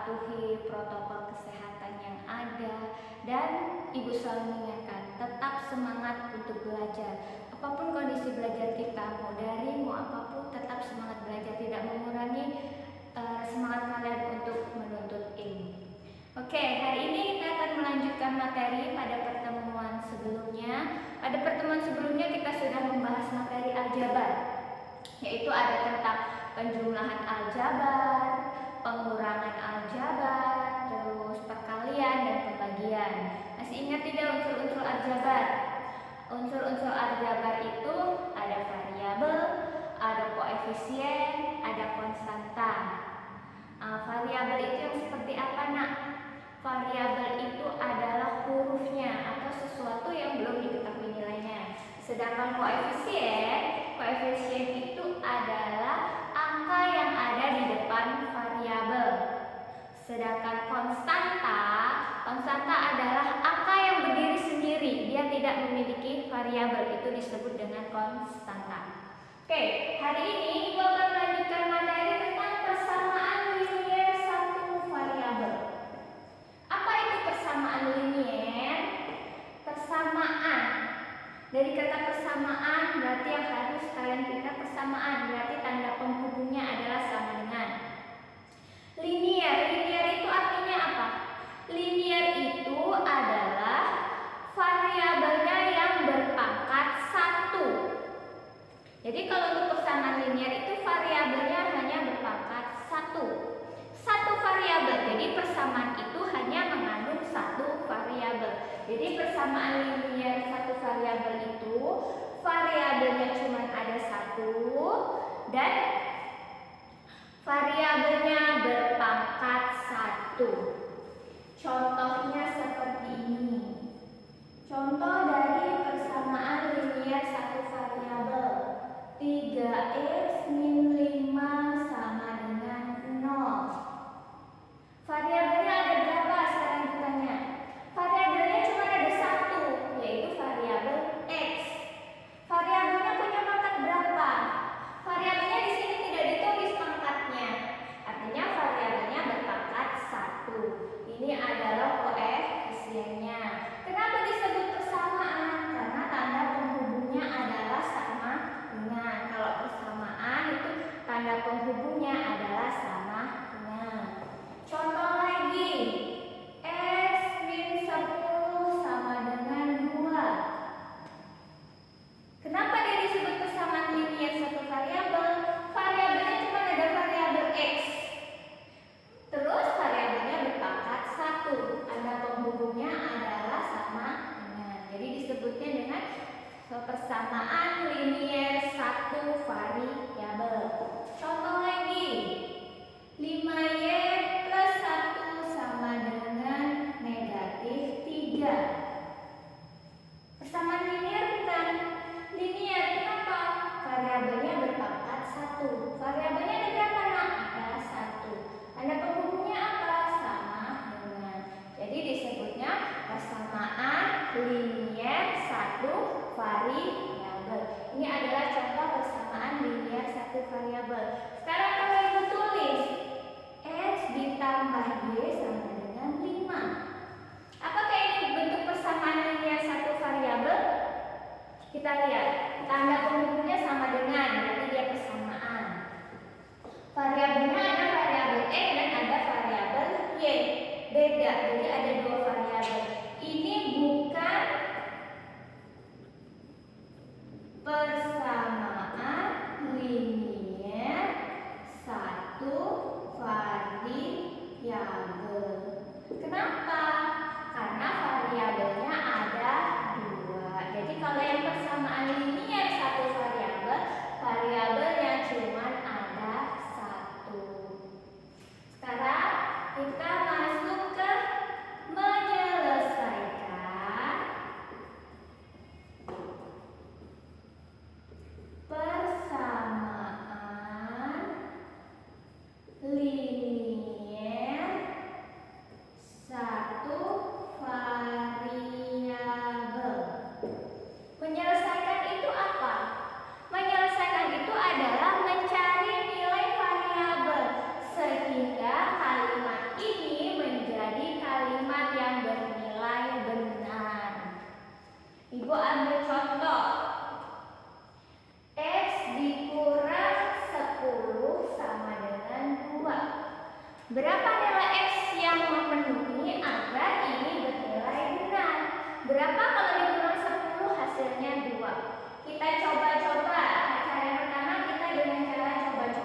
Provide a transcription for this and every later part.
patuhi protokol kesehatan yang ada, dan Ibu selalu mengingatkan tetap semangat untuk belajar. Apapun kondisi belajar kita, mau daring mau apapun, tetap semangat belajar, tidak mengurangi semangat kalian untuk menuntut ilmu. Oke, hari ini kita akan melanjutkan materi pada pertemuan sebelumnya. Pada pertemuan sebelumnya kita sudah membahas materi aljabar, yaitu ada tentang penjumlahan aljabar, pengurangan aljabar, terus perkalian dan pembagian. Masih ingat tidak unsur-unsur aljabar? Unsur-unsur aljabar itu ada variabel, ada koefisien, ada konstanta. Variabel itu yang seperti apa, Nak? Variabel itu adalah hurufnya atau sesuatu yang belum diketahui nilainya. Sedangkan koefisien itu adalah angka yang ada di depan variabel. Sedangkan konstanta adalah angka yang berdiri sendiri, dia tidak memiliki variabel, itu disebut dengan konstanta. Oke, hari ini Ibu akan melanjutkan materi tentang persamaan linier satu variabel. Apa itu persamaan linier? Persamaan. Dari kata persamaan berarti yang harus kalian pintar, persamaan berarti tanda penghubungnya adalah sama dengan. Linier itu artinya apa? Linier itu adalah variabelnya yang berpangkat 1. Jadi kalau untuk persamaan linier itu variabelnya hanya berpangkat 1. Satu variabel. Jadi persamaan itu hanya mengandung satu variabel. Jadi persamaan linier satu variabel itu variabelnya cuma ada 1 dan variabelnya berpangkat 1. Contohnya seperti ini. Contoh dari persamaan linier satu variabel. 3x min 5 sama dengan 0. Variabelnya ada berapa sekarang ditanya? Variabelnya cuma ada 1, yaitu variabel x. Variabelnya punya pangkat berapa? Variabelnya di sini tidak ditulis pangkatnya. Artinya variabelnya berpangkat 1. Ini adalah koefisiennya. Kenapa disebut persamaan? Karena tanda penghubungnya adalah sama dengan. Kalau persamaan itu tanda penghubungnya adalah sama dengan. Contoh lagi, x min 10 sama dengan 2. Kenapa dia disebut persamaan linier satu variabel? Variabelnya cuma ada variabel x. Terus variabelnya berpangkat 1. Tanda penghubungnya adalah sama dengan. Jadi disebutnya dengan persamaan linier satu variabel. Contoh lagi.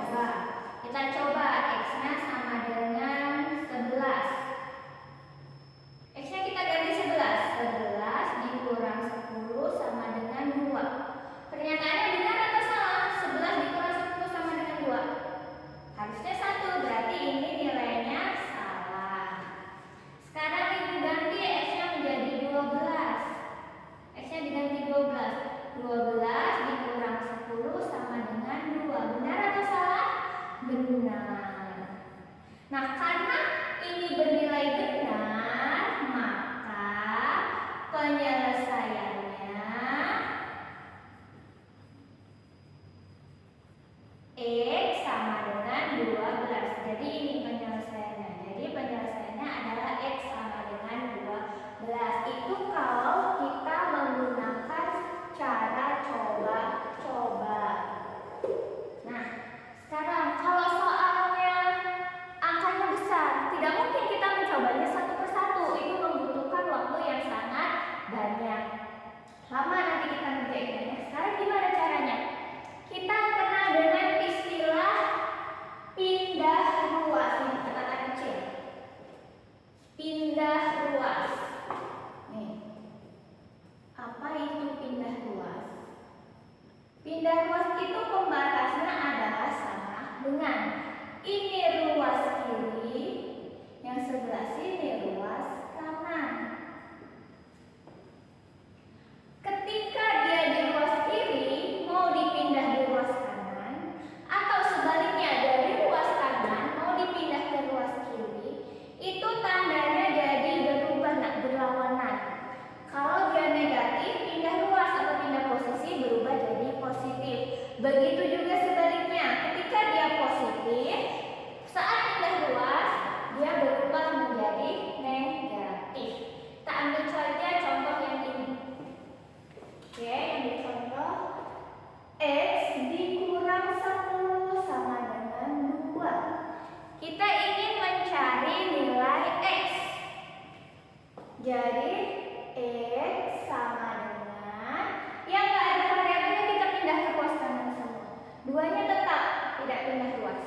coba. Kita coba X-nya sama dengan 11. X-nya kita ganti 11. 11 dikurang 10 sama dengan 2. Pernyataannya benar atau salah? 11 dikurang 10 sama dengan 2. Harusnya 1, berarti ini nilainya salah. Sekarang Ibu ganti X-nya menjadi 12. X-nya diganti 12. 12 dikurang 10 sama dengan 2. Benar atau salah? Benar. Nah, karena ini bernilai benar, maka penyelesaiannya X sama dengan 12. Jadi ini penyelesaiannya. Jadi penyelesaiannya adalah X sama dengan 12. Itu kalau kita menggunakan cara coba-coba. Nah, sekarang kalau soalnya angkanya besar, tidak mungkin kita mencobanya satu persatu. Itu membutuhkan waktu yang sangat banyak. Lama nanti kita ngerjainnya. Sekarang gimana caranya? Kita kenal dengan istilah pindah ruas. Ini kata kecil. Pindah ruas. Nih. Apa itu pindah ruas? Pindah ruas itu pembatasnya adalah sama dengan ini ruas kiri, yang sebelah sini ruas kanan. Ketika dia di ruas kiri mau dipindah di ruas kanan, atau sebaliknya dari ruas kanan mau dipindah ke ruas kiri, itu tandanya jadi berubah, berlawanan. Kalau dia negatif, pindah ruas atau pindah posisi berubah jadi positif. Begitu juga sebaliknya, ketika dia positif, saat pindah ruas dia berubah menjadi negatif. Kita ambil saja contoh yang ini. Oke, ambil contoh X dikurang 10 sama dengan 2. Kita ingin mencari nilai X. Jadi X sama dengan yang nggak ada variabelnya, kita pindah ke ruas kanan semua. 2-nya tetap tidak pindah ruas.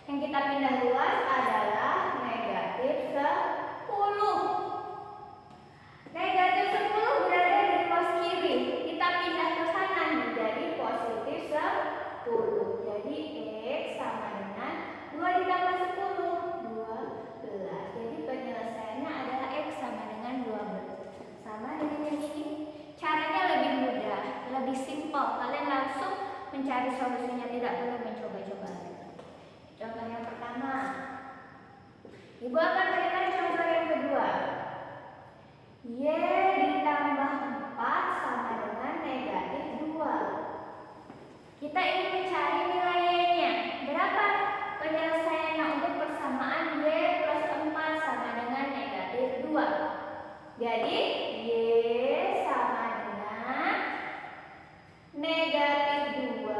Yang kita pindah ruas adalah negatif 10. Negatif 10 berada di ruas kiri. Kita pindah ke kanan menjadi positif 10. Jadi X sama dengan 2 ditambah 10, 12. Jadi penyelesaiannya adalah X sama dengan 12. Sama dengan yang ini. Caranya lebih mudah, lebih simpel. Kalian langsung mencari solusinya, tidak perlu mencoba-coba. Contoh yang pertama, Ibu akan berikan contoh yang kedua. Y ditambah 4 sama dengan negatif 2. Kita ingin mencari nilai Y-nya. Berapa penyelesaiannya untuk persamaan Y plus 4 sama dengan negatif 2? Jadi Y sama dengan negatif 2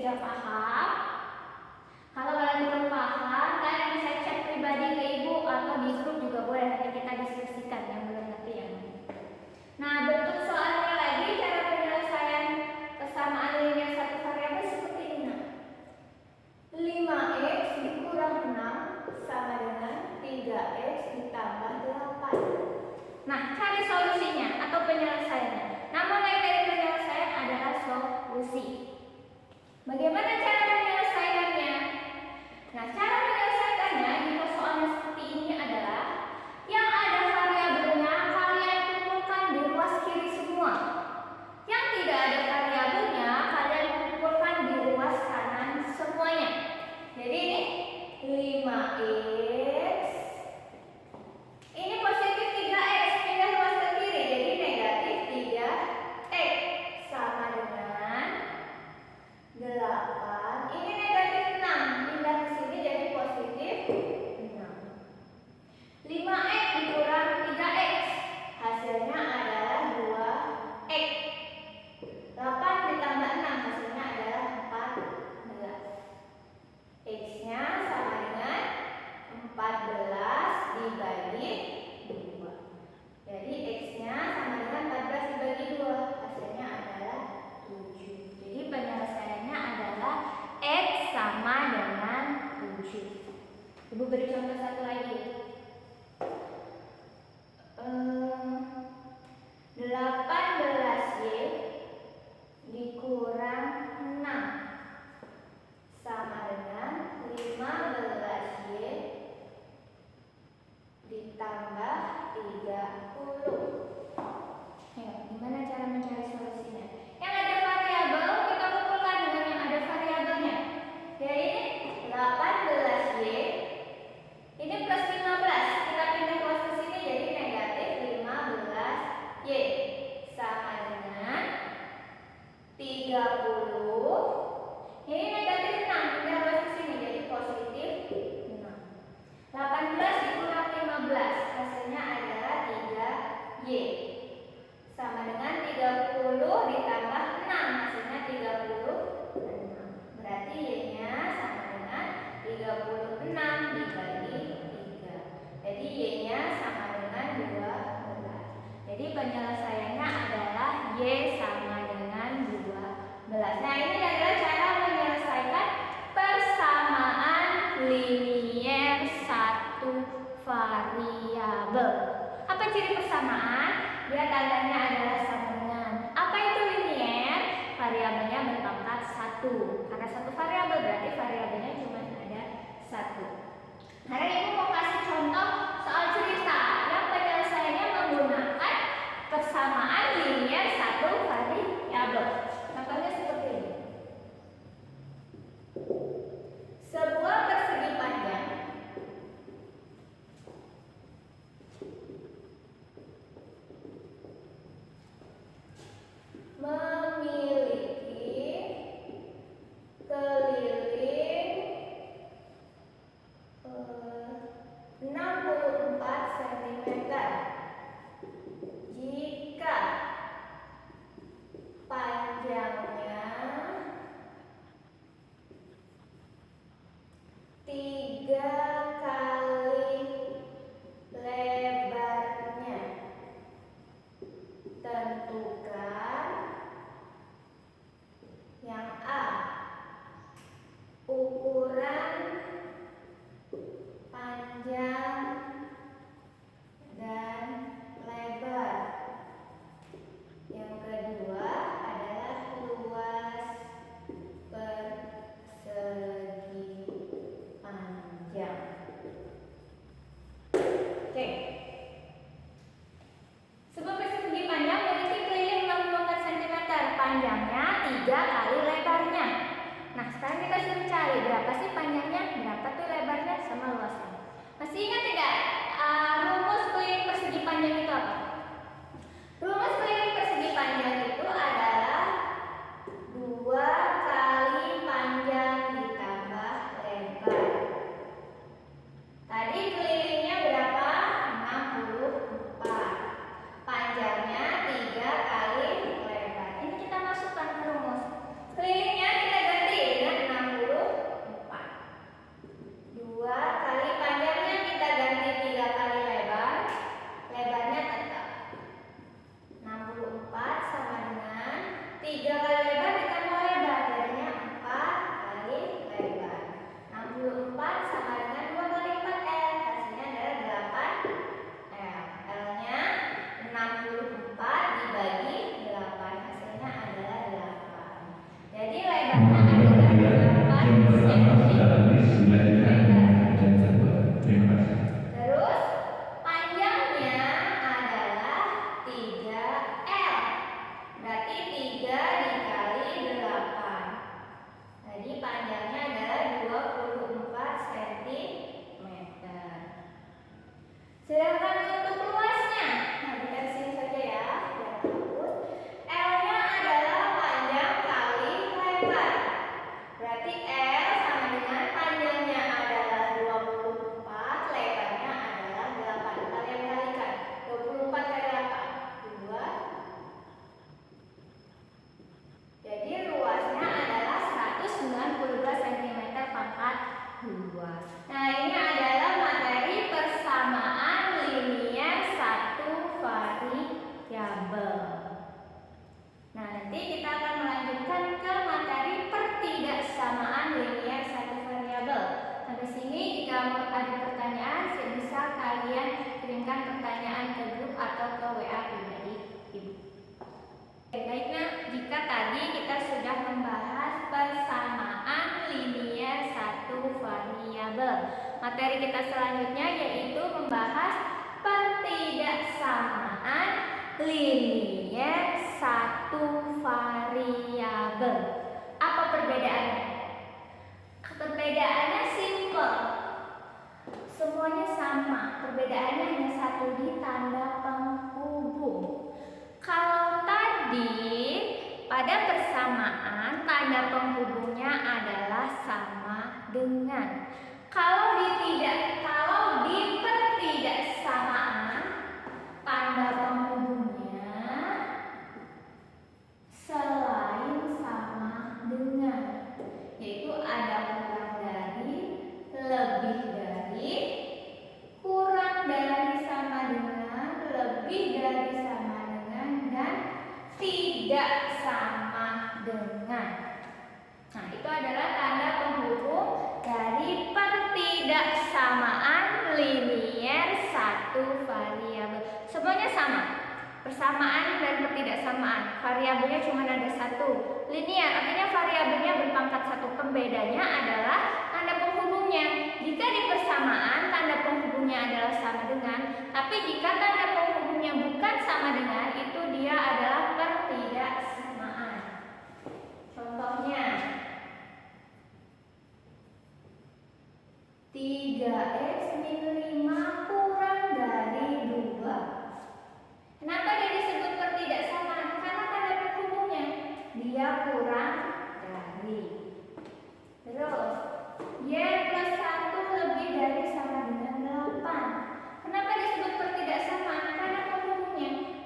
sudah paham. Kalau kalian belum paham, kalian bisa chat pribadi ke ibu atau di grup juga boleh, nanti kita diskusikan yang belum ngerti yang mana. Nah, bentuk soalnya lagi cara penyelesaian persamaan linear satu variabel seperti ini. Nah, 5x dikurang 6 sama dengan 3x ditambah 8. Nah, cari solusinya atau penyelesaiannya. Nah, mulai dari penyelesaian adalah solusi. Bagaimana cara menyelesaikannya? Nah, cara menyelesaikannya jika soalnya seperti ini adalah yang ada variabelnya kalian kumpulkan di ruas kiri semua. Yang tidak ada variabelnya kalian kumpulkan di ruas kanan semuanya. Jadi ini 5x, ini positif 3x, pindah ruas ke kiri jadi negatif 3x sama dengan 8. Ini negatif 6, pindah ke sini jadi positif 6. 5x dikurang 3x, hasilnya adalah 2x. 8 ditambah 6, hasilnya adalah 14. X-nya sama dengan 14 dibagi 2. Jadi X-nya sama dengan 14 dibagi 2, hasilnya adalah 7. Jadi penyelesaiannya adalah X sama dengan 7. Ibu beri contoh satu lagi. 18y dikurang 6 sama dengan 15y ditambah 30. Ya, gimana cara mencari solusinya? Yang ada variabel kita kumpulkan dengan yang ada variabelnya. Ya, ini 18y, ini plus 15, kita pindah ruas ke sini jadi negatif 15y sama dengan 30. Ini negatif 6, pindah ruas ke sini jadi positif 6. 18 dikurang 15, hasilnya adalah 3y sama dengan 30 ditambah 6, hasilnya 36. Berarti y-nya sama dengan 36 dibagi 3. Jadi y-nya sama dengan 12. Jadi penyelesaiannya adalah y sama dengan 12. Nah, ini adalah cara menyelesaikan persamaan linier satu variabel. Apa ciri persamaan? Dia tandanya adalah sama dengan. Apa itu linier? Variabelnya berpangkat 1. Karena satu variabel berarti variabelnya cuma ada 1. Hari ini mau kasih contoh soal cerita yang penyelesaiannya menggunakan persamaan linier satu variabel. Contohnya seperti ini. Sebuah persegi panjang memiliki keliling 64 cm jika panjangnya 3 kali lebarnya. Tentukan yang A, ukuran panjang dan lebar. Yang kedua adalah luas persegi panjang. Oke. Sebuah persegi panjang memiliki keliling 64 cm, panjangnya 3 kali lebarnya. Nah, sekarang kita suruh cari berapa sih panjangnya, berapa tuh lebarnya, sama luasnya. Masih ingat tidak rumus keliling persegi panjang itu apa? Rumus keliling persegi panjang itu adalah 2 kali panjang ditambah lebar. Tadi kelilingnya berapa? 64. Panjangnya 3 kali lebar. Ini kita masukkan ke rumus. Kelilingnya kita ganti 3 kali lebar ditambah lebar, jadinya 4 kali lebar. 64 sama dengan 2 kali 4L, hasilnya adalah 8L. L-nya 64 dibagi 8, hasilnya adalah 8. Jadi lebarnya adalah 8 cm. Terus panjangnya adalah 3L. Berarti 3 dikali 8. Jadi panjangnya adalah 24 cm. Sedangkan untuk luasnya, nah kita sini saja ya, biar hapus. L-nya adalah panjang kali lebar. Berarti L sama dengan panjangnya adalah 24, lebarnya adalah 8. Kalian kalikan 24 kali 8, 2. Jadi luasnya adalah 192 cm pangkat 2. Nah, ini adalah materi persamaan linier satu variabel. Nah, nanti kita akan melanjutkan ke materi pertidaksamaan linier satu variabel. Sampai sini jika ada pertanyaan, bisa kalian kirimkan pertanyaan ke grup atau ke WA pribadi Ibu. Baiknya, jika tadi kita sudah membahas persamaan linier satu variabel, materi kita selanjutnya yaitu membahas pertidaksamaan linier satu variabel. Apa perbedaannya? Perbedaannya simple. Semuanya sama. Perbedaannya hanya satu, di tanda penghubung. Kalau tadi pada persamaan tanda penghubungnya adalah sama dengan. Kalau di pertidaksamaan tanda penghubungnya selain sama dengan, yaitu ada kurang dari, lebih dari, kurang dari sama dengan, lebih dari sama dengan, dan tidak sama dengan. Nah, itu adalah tanda penghubung dari pertidaksamaan linier satu variabel. Semuanya sama. Persamaan dan pertidaksamaan. Variabelnya cuma ada satu. Linier artinya variabelnya berpangkat 1. Pembedanya adalah tanda penghubungnya. Jika di persamaan tanda penghubungnya adalah sama dengan, tapi jika tanda penghubungnya bukan sama dengan, itu dia adalah pertidaksamaan. Contohnya 3x min 5 kurang dari 2. Kenapa dia disebut pertidaksamaan? Karena tanda penghubungnya dia kurang dari. Terus y plus 1 lebih dari sama dengan 8. Kenapa disebut pertidaksamaan? Karena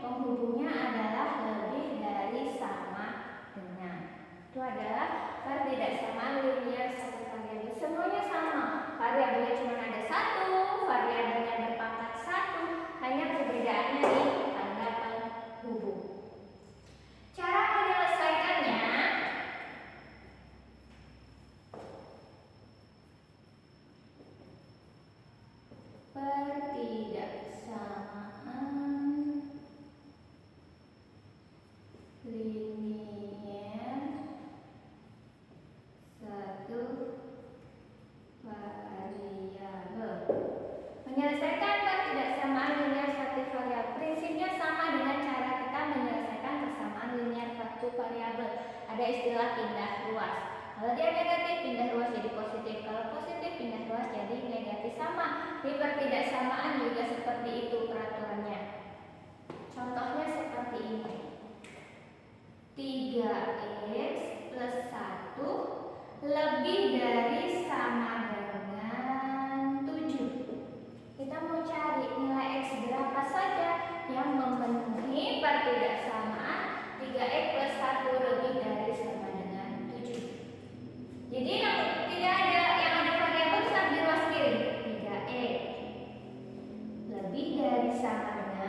penghubungnya adalah lebih dari sama dengan. Itu adalah pertidaksamaan linier satu variabel. Semuanya sama. Variabelnya cuma ada satu, variabelnya berpangkat 1, hanya perbedaannya di tanda penghubung. Cara menyelesaikannya, pertidaksamaan linier satu variabel. Menyelesaikan pertidaksamaan linier satu variabel, prinsipnya sama dengan cara kita menyelesaikan persamaan linier satu variabel. Ada istilah pindah ruas. Kalau dia negatif, pindah ruas jadi positif. Kalau positif, pindah ruas jadi negatif. Sama di pertidaksamaan juga seperti itu peraturannya. Contohnya seperti ini. 3x plus 1 lebih dari sama dengan 7. Kita mau cari nilai x berapa saja yang memenuhi pertidaksamaan 3x plus 1 lebih dari sama dengan 7. Jadi tidak ada yang ada variabel tetap di ruas kiri. 3x lebih dari sama dengan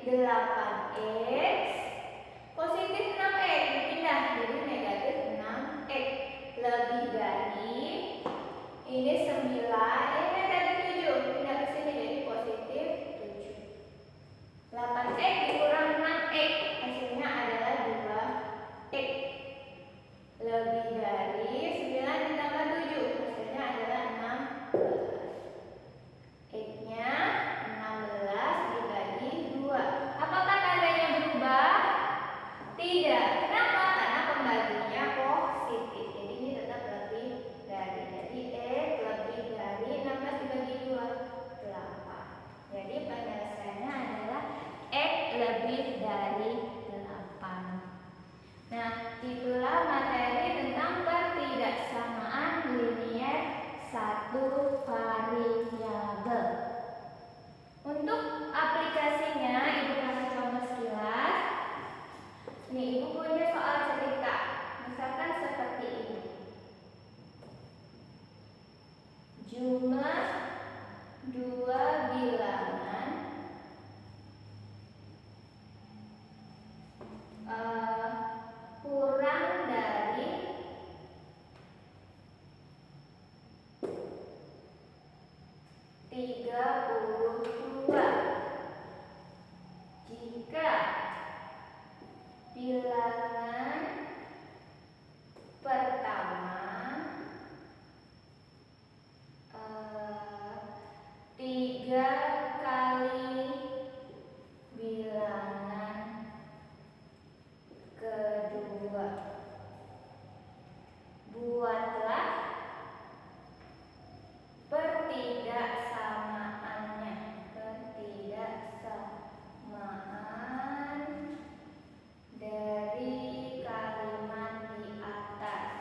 8x, positif 6x, dipindah jadi negatif 6x, lebih dari, ini 9, ini negatif 7, pindah ke sini jadi positif 7. 8x dikurang 6x, hasilnya adalah 2x, lebih dari 9 ditambah 7, hasilnya adalah 16. X-nya 16 dibagi 2. Apakah tandanya berubah? Tidak. Kenapa? Karena pembaginya positif. Jadi ini tetap lebih dari. Jadi X lebih dari 16 dibagi 2, 8. Jadi penyelesaiannya adalah X lebih dari 8. Nah, itulah materi tentang pertidaksamaan linier satu variabel. Untuk aplikasinya, Ibu kasih contoh sekilas. Ini Ibu punya soal cerita, misalkan seperti ini. Jumlah dua bilangan kurang dari 32 jika bilangan pertama 3 kali bilangan kedua. Buatlah pertidaksamaannya. Pertidaksamaan dari kalimat di atas.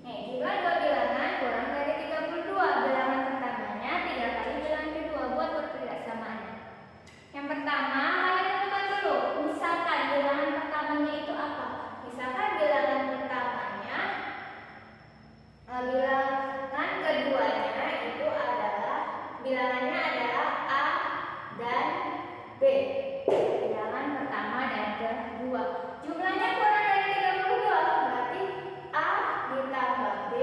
Jumlah dua bilangan kurang dari 32. Bilangan pertamanya 3 kali bilangan kedua. Buat pertidaksamaannya. Yang pertama, kalian tentukan dulu. Misalkan bilangan pertamanya itu apa? Misalkan bilangan pertamanya, bilangan keduanya itu adalah, bilangannya adalah A dan B. Bilangan pertama dan kedua. Jumlahnya kurang dari 32, berarti A ditambah B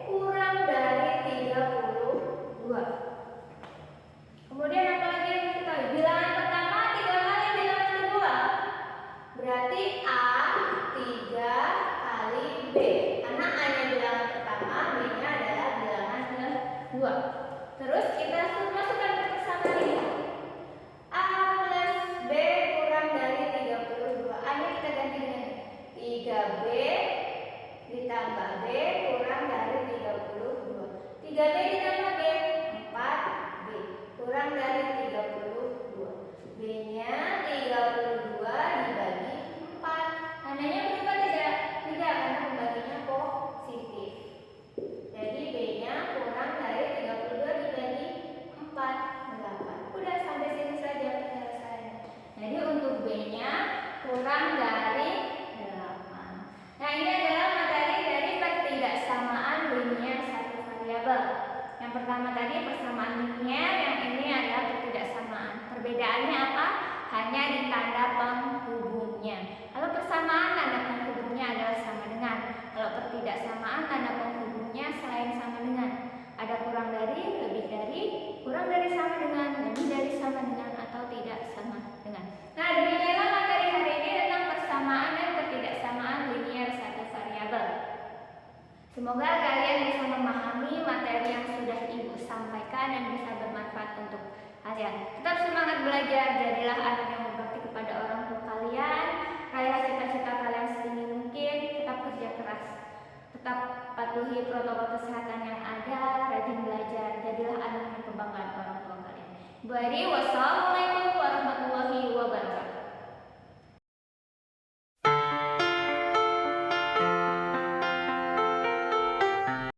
kurang dari 32. Kemudian apa lagi yang kita tahu? Bilangan pertama 3 kali bilangan kedua, berarti A 3 kali B. Karena A-nya bilangan pertama, B-nya adalah bilangan kedua. Terus kita masukkan ke persamaan ini. A plus B kurang dari 32. A-nya kita ganti dengan 3B ditambah B kurang dari 32. 3B ditambah B 4B kurang dari 32. B-nya 32 dibagi 4. Tandanya berubah tidak? Tidak, karena pembaginya positif. Jadi B-nya kurang dari 32 dibagi 4, 8. Udah sampai sini saja penyelesaiannya. Jadi untuk B-nya kurang dari 8. Nah, ini adalah materi dari pertidaksamaan linier satu variabel. Yang pertama tadi persamaan linier, yang ini adalah pertidaksamaan. Perbedaannya apa? Hanya di tanda penghubungnya. Kalau persamaan tanda penghubungnya adalah sama dengan. Kalau pertidaksamaan tanda penghubungnya selain sama dengan. Ada kurang dari, lebih dari, kurang dari sama dengan, lebih dari sama dengan, atau tidak sama dengan. Nah, demikianlah materi hari ini tentang persamaan dan pertidaksamaan linier satu variabel. Semoga kalian bisa memahami materi yang sudah Ibu sampaikan dan bisa bermanfaat untuk kalian. Tetap semangat belajar, jadilah anak yang berbakti kepada orang tua kalian, raihlah cita-cita kalian setinggi mungkin, tetap kerja keras, tetap patuhi protokol kesehatan yang ada, rajin belajar, jadilah anak yang kebanggaan orang tua kalian. Bu Eri, wassalamualaikum.